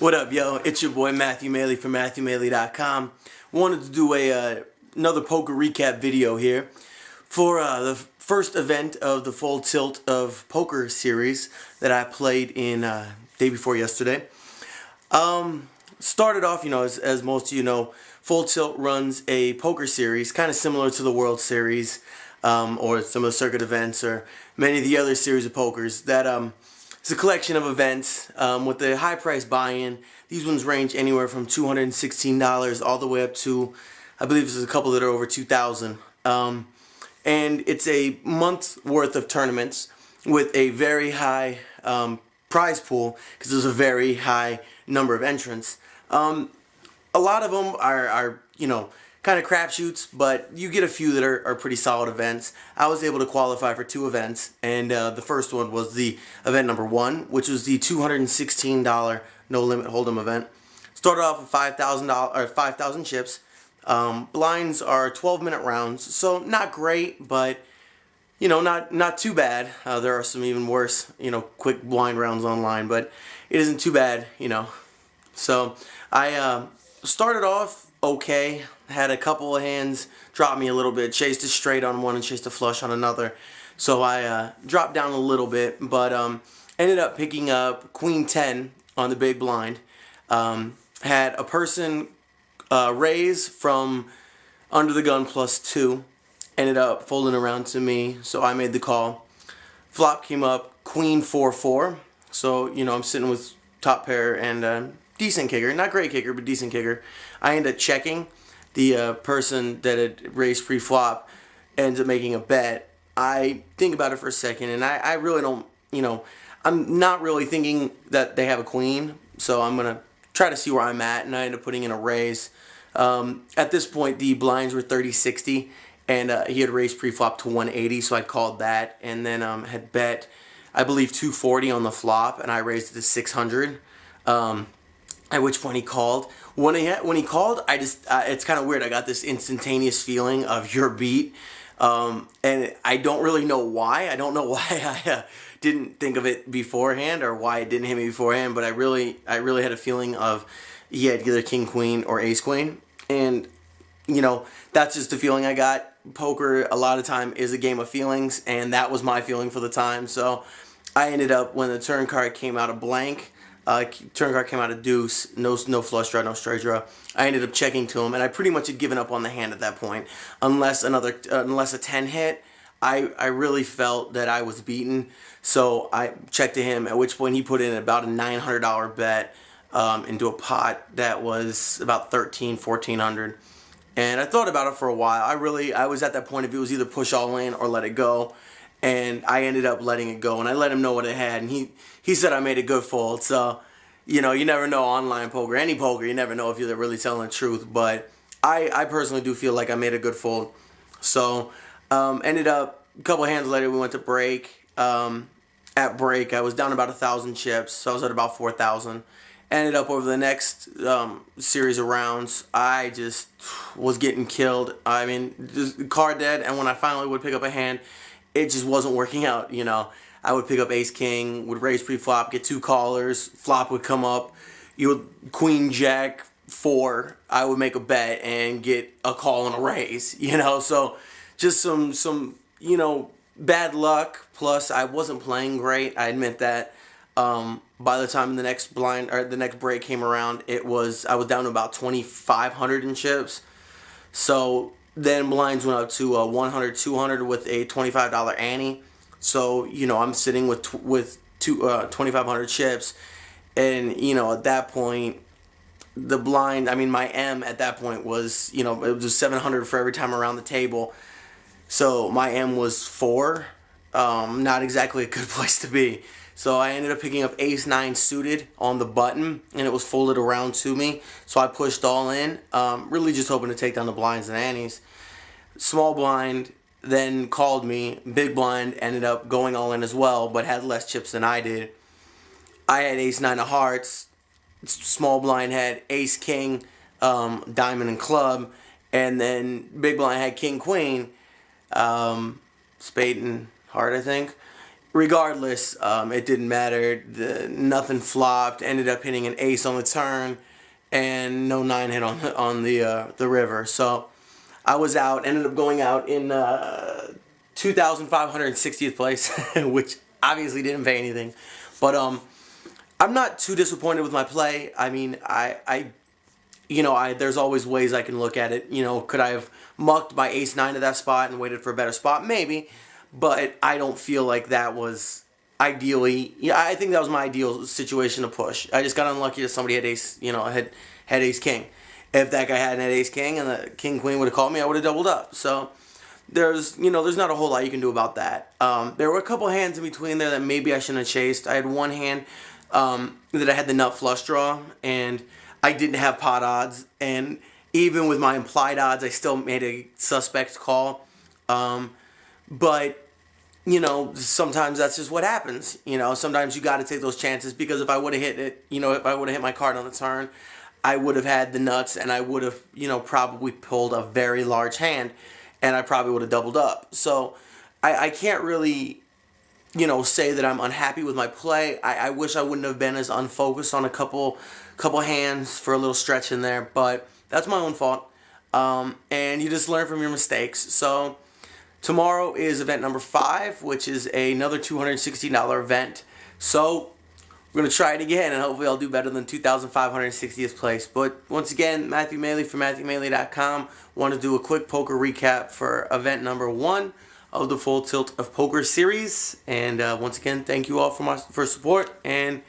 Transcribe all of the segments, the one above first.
What up, yo? It's your boy Matthew Maley from MatthewMaley.com. Wanted to do another poker recap video here for the first event of the Full Tilt of Poker series that I played in day before yesterday. Started off, as most of you know, Full Tilt runs a poker series kind of similar to the World Series or some of the circuit events or many of the other series of pokers that it's a collection of events with a high price buy-in. These ones range anywhere from $216 all the way up to, I believe there's a couple that are over $2,000. And it's a month's worth of tournaments with a very high prize pool because there's a very high number of entrants. A lot of them are kind of crapshoots, but you get a few that are pretty solid events. I was able to qualify for 2 events, and the first one was the event number 1, which was the $216 no limit hold'em event. Started off with $5,000 chips. Blinds are 12-minute rounds, so not great, but not too bad. There are some even worse, quick blind rounds online, but it isn't too bad, So I started off okay. Had a couple of hands drop me a little bit, chased a straight on one and chased a flush on another, so I dropped down a little bit, but ended up picking up Queen 10 on the big blind. Had a person raise from under the gun +2, ended up folding around to me, so I made the call. Flop came up Queen 4-4, so I'm sitting with top pair and decent kicker, not great kicker, but decent kicker. I ended up checking. The person that had raised pre-flop ends up making a bet. I think about it for a second, and I really don't, I'm not really thinking that they have a queen, so I'm going to try to see where I'm at, and I end up putting in a raise. At this point, the blinds were 30-60, and he had raised pre-flop to 180, so I called that, and then had bet, I believe, 240 on the flop, and I raised it to 600. At which point he called. When he called, it's kind of weird. I got this instantaneous feeling of you're beat, and I don't really know why. I don't know why I didn't think of it beforehand or why it didn't hit me beforehand. But I really had a feeling of he had either king queen or ace queen, and that's just the feeling I got. Poker a lot of time is a game of feelings, and that was my feeling for the time. So I ended up, when the turn card came out of blank. Turn card came out of deuce, no flush draw, no straight draw. I ended up checking to him, and I pretty much had given up on the hand at that point. Unless a 10 hit, I really felt that I was beaten. So I checked to him, at which point he put in about a $900 bet into a pot that was about $1,400. And I thought about it for a while. I was at that point if it was either push all in or let it go. And I ended up letting it go, and I let him know what it had, and he said I made a good fold. So, you never know online poker, any poker, you never know if you're really telling the truth. But I personally do feel like I made a good fold. So, ended up, a couple hands later, we went to break. At break, I was down about 1,000 chips, so I was at about 4,000. Ended up over the next series of rounds, I just was getting killed. I mean, just card dead, and when I finally would pick up a hand, it just wasn't working out, I would pick up ace king, would raise pre-flop, get 2 callers, flop would come up, queen jack 4, I would make a bet and get a call and a raise, so just some bad luck, plus I wasn't playing great, I admit that. By the time the next break came around, I was down to about 2,500 in chips. So then blinds went up to 100, 200 with a $25 ante. So, I'm sitting with 2,500 chips. And, at that point, the blind, my M at that point was, it was 700 for every time around the table. So my M was 4. Not exactly a good place to be. So I ended up picking up ace-9 suited on the button, and it was folded around to me. So I pushed all in, really just hoping to take down the blinds and antes. Small blind then called me. Big blind ended up going all in as well, but had less chips than I did. I had ace-9 of hearts. Small blind had ace-king, diamond and club, and then big blind had king-queen, spade and heart, I think. regardless, it didn't matter. Nothing flopped. Ended up hitting an ace on the turn, and no 9 hit on the river. So I was out. Ended up going out in 2,560th place, which obviously didn't pay anything. But I'm not too disappointed with my play. I mean, there's always ways I can look at it. Could I have mucked my ace-9 to that spot and waited for a better spot? Maybe. But I don't feel like that was ideally... Yeah, I think that was my ideal situation to push. I just got unlucky that somebody had ace, had ace-king. If that guy hadn't had ace-king and the king-queen would have called me, I would have doubled up. So there's not a whole lot you can do about that. There were a couple hands in between there that maybe I shouldn't have chased. I had one hand that I had the nut flush draw, and I didn't have pot odds. And even with my implied odds, I still made a suspect call. But sometimes that's just what happens. Sometimes you got to take those chances, because if I would have hit it, if I would have hit my card on the turn, I would have had the nuts, and I would have, probably pulled a very large hand, and I probably would have doubled up. So I can't really, say that I'm unhappy with my play. I wish I wouldn't have been as unfocused on a couple hands for a little stretch in there, but that's my own fault. And you just learn from your mistakes. So tomorrow is event number 5, which is another $260 event. So we're going to try it again, and hopefully I'll do better than 2,560th place. But once again, Matthew Maley from MatthewMaley.com. Want to do a quick poker recap for event number 1 of the Full Tilt of Poker series. And once again, thank you all for support and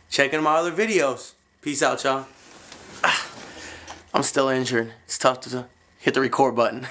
checking my other videos. Peace out, y'all. I'm still injured. It's tough to hit the record button.